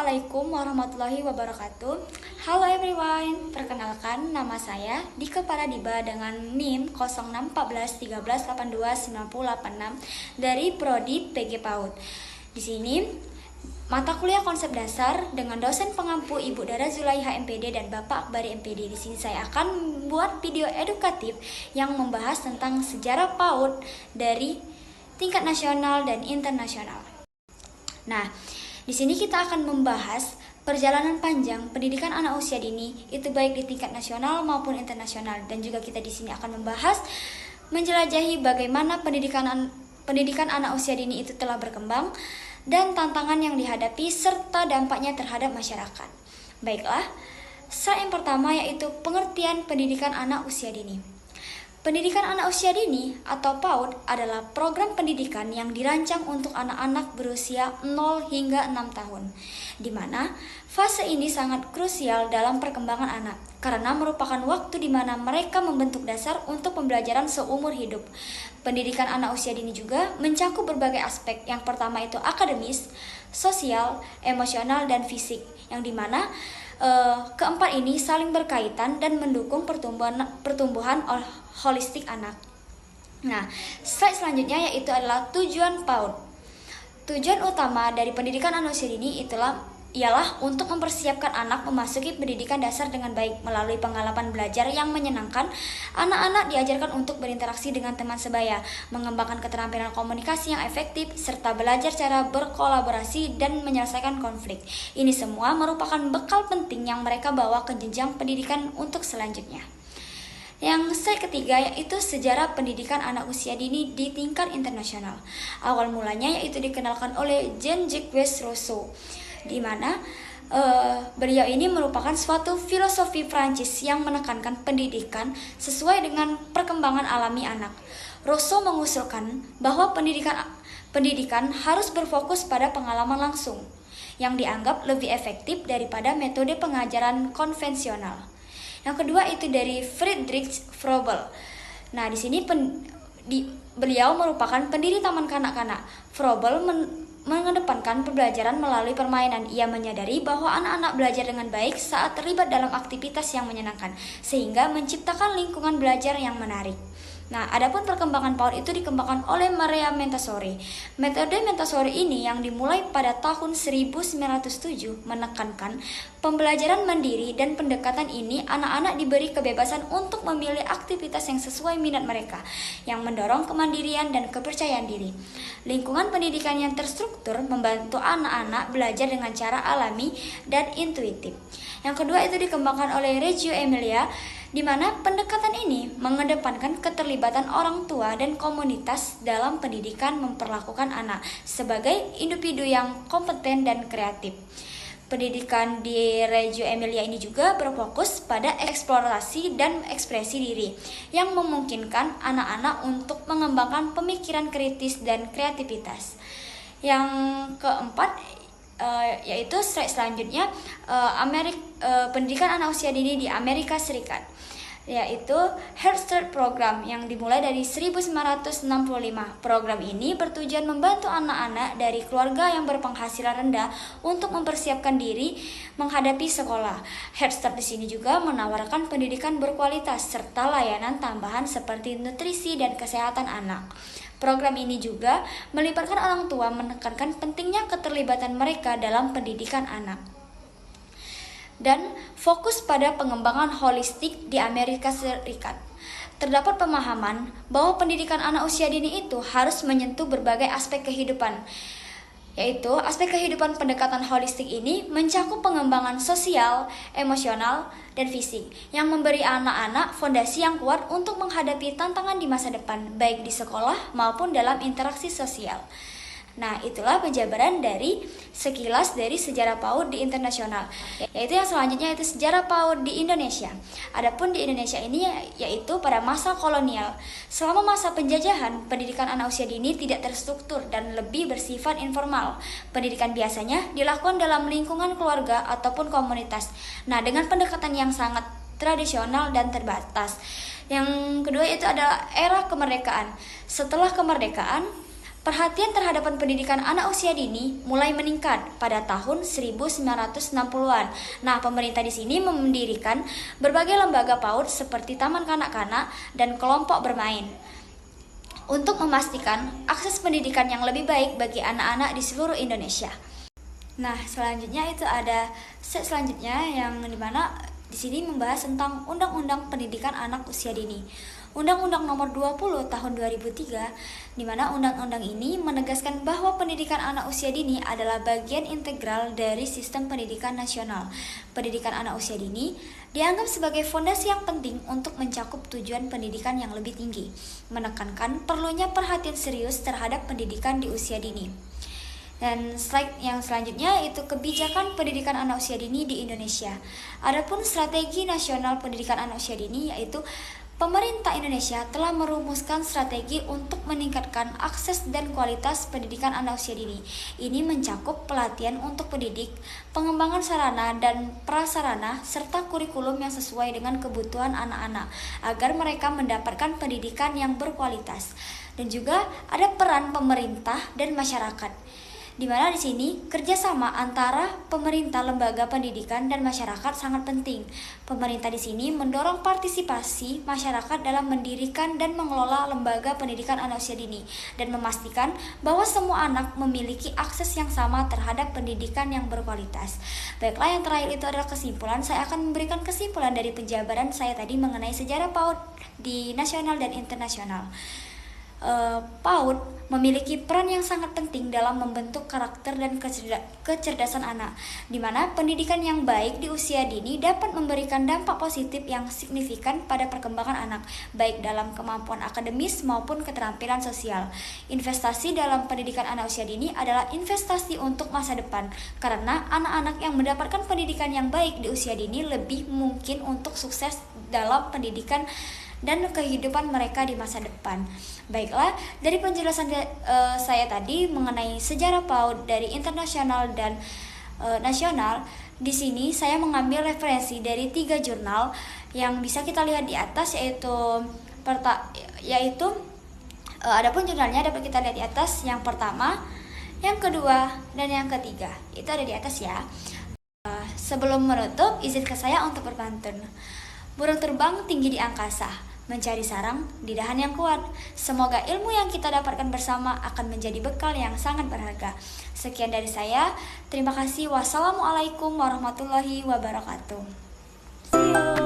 Assalamualaikum warahmatullahi wabarakatuh. Halo everyone, perkenalkan nama saya Dika Paradiba dengan NIM 061413829086 dari Prodi PG PAUD. Di sini mata kuliah konsep dasar dengan dosen pengampu Ibu Dara Zulaiha MPD dan Bapak Akbari MPD. Di sini saya akan membuat video edukatif yang membahas tentang sejarah PAUD dari tingkat nasional dan internasional. Nah, di sini kita akan membahas perjalanan panjang pendidikan anak usia dini, itu baik di tingkat nasional maupun internasional, dan juga kita di sini akan membahas menjelajahi bagaimana pendidikan anak usia dini itu telah berkembang dan tantangan yang dihadapi serta dampaknya terhadap masyarakat. Baiklah, slide yang pertama yaitu pengertian pendidikan anak usia dini. Pendidikan anak usia dini atau PAUD adalah program pendidikan yang dirancang untuk anak-anak berusia 0 hingga 6 tahun, di mana fase ini sangat krusial dalam perkembangan anak, karena merupakan waktu di mana mereka membentuk dasar untuk pembelajaran seumur hidup. Pendidikan anak usia dini juga mencakup berbagai aspek, yang pertama itu akademis, sosial, emosional, dan fisik, yang dimana keempat ini saling berkaitan dan mendukung pertumbuhan holistik anak. Nah, slide selanjutnya yaitu adalah tujuan PAUD. Tujuan utama dari pendidikan anak usia dini ialah untuk mempersiapkan anak memasuki pendidikan dasar dengan baik melalui pengalaman belajar yang menyenangkan. Anak-anak diajarkan untuk berinteraksi dengan teman sebaya, mengembangkan keterampilan komunikasi yang efektif, serta belajar cara berkolaborasi dan menyelesaikan konflik. Ini semua merupakan bekal penting yang mereka bawa ke jenjang pendidikan untuk selanjutnya. Yang slide ketiga yaitu sejarah pendidikan anak usia dini di tingkat internasional. Awal mulanya yaitu dikenalkan oleh Jean-Jacques Rousseau, di mana beliau ini merupakan suatu filosofi Prancis yang menekankan pendidikan sesuai dengan perkembangan alami anak. Rousseau mengusulkan bahwa pendidikan harus berfokus pada pengalaman langsung, yang dianggap lebih efektif daripada metode pengajaran konvensional. Yang kedua itu dari Friedrich Froebel. Nah, di sini beliau merupakan pendiri taman kanak-kanak. Froebel mengedepankan pembelajaran melalui permainan. Ia menyadari bahwa anak-anak belajar dengan baik saat terlibat dalam aktivitas yang menyenangkan, sehingga menciptakan lingkungan belajar yang menarik. Nah, adapun perkembangan PAUD itu dikembangkan oleh Maria Montessori. Metode Montessori ini yang dimulai pada tahun 1907 menekankan pembelajaran mandiri, dan pendekatan ini anak-anak diberi kebebasan untuk memilih aktivitas yang sesuai minat mereka, yang mendorong kemandirian dan kepercayaan diri. Lingkungan pendidikan yang terstruktur membantu anak-anak belajar dengan cara alami dan intuitif. Yang kedua itu dikembangkan oleh Reggio Emilia, di mana pendekatan ini mengedepankan keterlibatan orang tua dan komunitas dalam pendidikan, memperlakukan anak sebagai individu yang kompeten dan kreatif. Pendidikan di Reggio Emilia ini juga berfokus pada eksplorasi dan ekspresi diri, yang memungkinkan anak-anak untuk mengembangkan pemikiran kritis dan kreativitas. Yang keempat yaitu slide selanjutnya pendidikan anak usia dini di Amerika Serikat, yaitu Head Start Program yang dimulai dari 1965. Program ini bertujuan membantu anak-anak dari keluarga yang berpenghasilan rendah untuk mempersiapkan diri menghadapi sekolah. Head Start di sini juga menawarkan pendidikan berkualitas serta layanan tambahan seperti nutrisi dan kesehatan anak. Program ini juga melibatkan orang tua, menekankan pentingnya keterlibatan mereka dalam pendidikan anak. Dan fokus pada pengembangan holistik di Amerika Serikat. Terdapat pemahaman bahwa pendidikan anak usia dini itu harus menyentuh berbagai aspek kehidupan, yaitu aspek kehidupan. Pendekatan holistik ini mencakup pengembangan sosial, emosional, dan fisik, yang memberi anak-anak fondasi yang kuat untuk menghadapi tantangan di masa depan, baik di sekolah maupun dalam interaksi sosial. Nah, itulah penjabaran dari sekilas dari sejarah PAUD di internasional. Yaitu yang selanjutnya itu sejarah PAUD di Indonesia. Adapun di Indonesia ini yaitu pada masa kolonial. Selama masa penjajahan, pendidikan anak usia dini tidak terstruktur dan lebih bersifat informal. Pendidikan biasanya dilakukan dalam lingkungan keluarga ataupun komunitas. Nah, dengan pendekatan yang sangat tradisional dan terbatas. Yang kedua itu adalah era kemerdekaan. Setelah kemerdekaan, Perhatian terhadap pendidikan anak usia dini mulai meningkat pada tahun 1960-an. Nah, pemerintah di sini mendirikan berbagai lembaga PAUD seperti taman kanak-kanak dan kelompok bermain untuk memastikan akses pendidikan yang lebih baik bagi anak-anak di seluruh Indonesia. Nah, selanjutnya itu ada selanjutnya yang dimana di sini membahas tentang Undang-Undang Pendidikan Anak Usia Dini. Undang-Undang Nomor 20 Tahun 2003, di mana undang-undang ini menegaskan bahwa pendidikan anak usia dini adalah bagian integral dari sistem pendidikan nasional. Pendidikan anak usia dini dianggap sebagai fondasi yang penting untuk mencakup tujuan pendidikan yang lebih tinggi, menekankan perlunya perhatian serius terhadap pendidikan di usia dini. Dan slide yang selanjutnya itu kebijakan pendidikan anak usia dini di Indonesia. Adapun strategi nasional pendidikan anak usia dini yaitu pemerintah Indonesia telah merumuskan strategi untuk meningkatkan akses dan kualitas pendidikan anak usia dini. Ini mencakup pelatihan untuk pendidik, pengembangan sarana dan prasarana, serta kurikulum yang sesuai dengan kebutuhan anak-anak agar mereka mendapatkan pendidikan yang berkualitas. Dan juga ada peran pemerintah dan masyarakat, di mana di sini kerjasama antara pemerintah, lembaga pendidikan, dan masyarakat sangat penting. Pemerintah di sini mendorong partisipasi masyarakat dalam mendirikan dan mengelola lembaga pendidikan anak usia dini dan memastikan bahwa semua anak memiliki akses yang sama terhadap pendidikan yang berkualitas. Baiklah, yang terakhir itu adalah kesimpulan. Saya akan memberikan kesimpulan dari penjabaran saya tadi mengenai sejarah PAUD di nasional dan internasional. PAUD memiliki peran yang sangat penting dalam membentuk karakter dan kecerdasan anak, di mana pendidikan yang baik di usia dini dapat memberikan dampak positif yang signifikan pada perkembangan anak, baik dalam kemampuan akademis maupun keterampilan sosial. Investasi dalam pendidikan anak usia dini adalah investasi untuk masa depan, karena anak-anak yang mendapatkan pendidikan yang baik di usia dini lebih mungkin untuk sukses dalam pendidikan dan kehidupan mereka di masa depan. Baiklah, dari penjelasan saya tadi mengenai sejarah PAUD dari internasional dan nasional, di sini saya mengambil referensi dari 3 jurnal yang bisa kita lihat di atas, yaitu adapun jurnalnya dapat kita lihat di atas. Yang pertama, yang kedua, dan yang ketiga itu ada di atas ya. Sebelum menutup, izinkan saya untuk berpantun. Burung terbang tinggi di angkasa, mencari sarang di dahan yang kuat. Semoga ilmu yang kita dapatkan bersama akan menjadi bekal yang sangat berharga. Sekian dari saya. Terima kasih. Wassalamualaikum warahmatullahi wabarakatuh. See you.